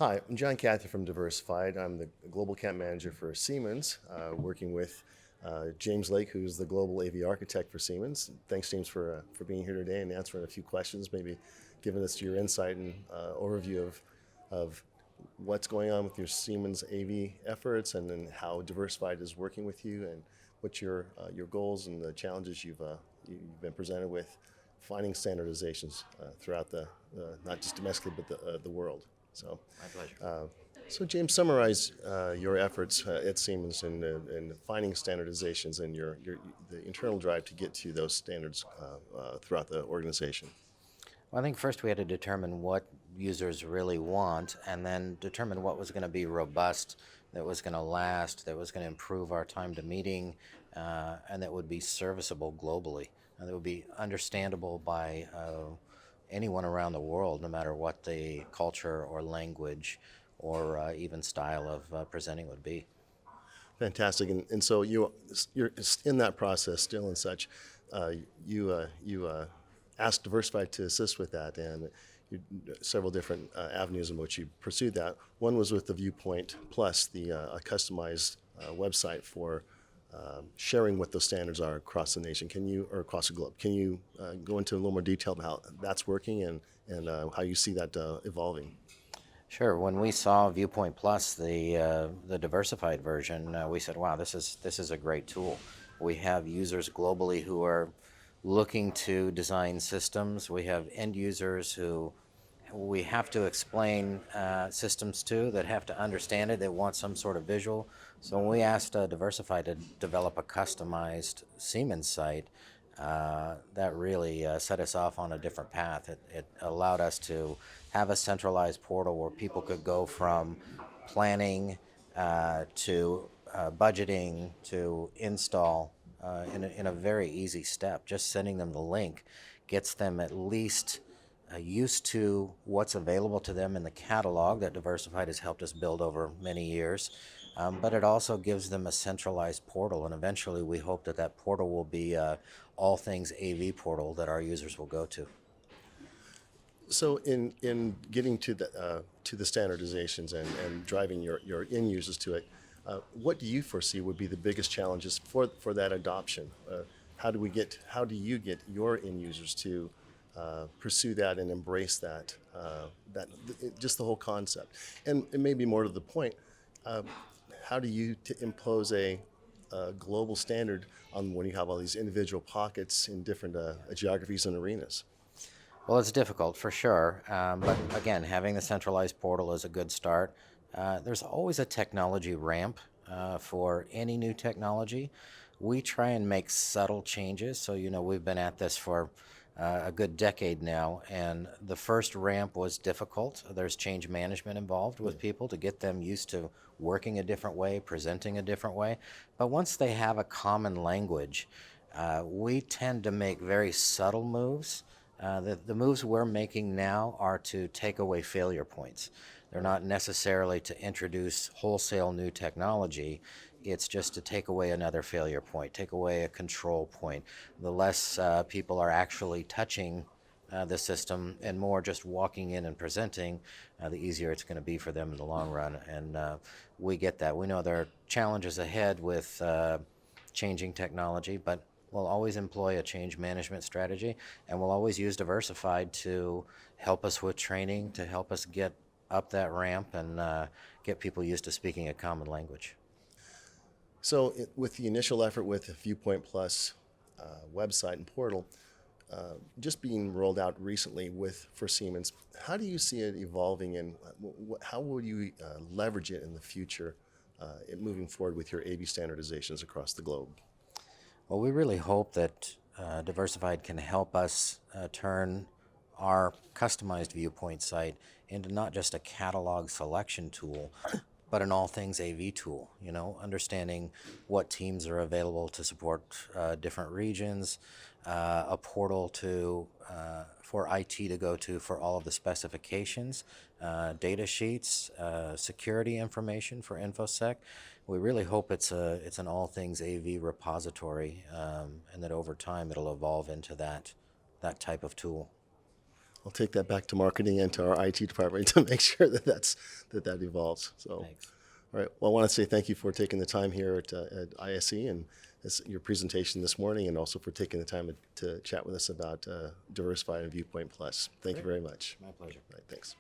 Hi, I'm John Cathy from Diversified. I'm the Global Account Manager for Siemens, working with James Lake, who's the Global AV Architect for Siemens. Thanks, James, for being here today and answering a few questions, maybe giving us your insight and overview of what's going on with your Siemens AV efforts, and then how Diversified is working with you, and what your goals and the challenges you've been presented with finding standardizations throughout not just domestically but the world. So, My pleasure. so James, summarize your efforts at Siemens in finding standardizations and the internal drive to get to those standards throughout the organization. Well, I think first we had to determine what users really want and then determine what was going to be robust, that was going to last, that was going to improve our time to meeting, and that would be serviceable globally, and that would be understandable by anyone around the world, no matter what the culture or language or even style of presenting would be. Fantastic, and so you're in that process still and such. You asked Diversified to assist with that, and several different avenues in which you pursued that. One was with the ViewPoint Plus, a customized website for sharing what those standards are across the nation. Or across the globe? Can you go into a little more detail about how that's working and how you see that evolving? Sure. When we saw ViewPoint Plus, the diversified version, we said, "Wow, this is a great tool." We have users globally who are looking to design systems. We have end users who we have to explain systems to, that have to understand it. They want some sort of visual. So when we asked Diversify to develop a customized Siemens site, that really set us off on a different path. It allowed us to have a centralized portal where people could go from planning to budgeting to install in a very easy step. Just sending them the link gets them at least used to what's available to them in the catalog that Diversified has helped us build over many years. But it also gives them a centralized portal, and eventually we hope that that portal will be all things AV portal that our users will go to. So in getting to the standardizations and driving your end users to it, what do you foresee would be the biggest challenges for that adoption? How do you get your end users to pursue that and embrace just the whole concept? And maybe more to the point, how do you impose a global standard on when you have all these individual pockets in different geographies and arenas? Well, it's difficult for sure, but again, having the centralized portal is a good start. There's always a technology ramp for any new technology. We try and make subtle changes. So, we've been at this for a good decade now, and the first ramp was difficult. There's change management involved with people to get them used to working a different way, presenting a different way. But once they have a common language, we tend to make very subtle moves. The moves we're making now are to take away failure points. They're not necessarily to introduce wholesale new technology. It's just to take away another failure point, take away a control point. The less people are actually touching the system and more just walking in and presenting, the easier it's going to be for them in the long run. And we get that. We know there are challenges ahead with changing technology, but we'll always employ a change management strategy, and we'll always use Diversified to help us with training, to help us get up that ramp and get people used to speaking a common language. So with the initial effort with the ViewPoint Plus website and portal just being rolled out recently for Siemens, how do you see it evolving, and how will you leverage it in the future moving forward with your AV standardizations across the globe? Well, we really hope that Diversified can help us turn our customized ViewPoint site into not just a catalog selection tool, but an all things AV tool. Understanding what teams are available to support different regions, a portal for IT to go to for all of the specifications, data sheets, security information for InfoSec. We really hope it's an all things AV repository, and that over time it'll evolve into that type of tool. I'll take that back to marketing and to our IT department to make sure that that evolves. So, Thanks. all right. Well, I want to say thank you for taking the time here at ISE and your presentation this morning, and also for taking the time to chat with us about Diversified and ViewPoint Plus. Thank you very much. My pleasure. All right, thanks.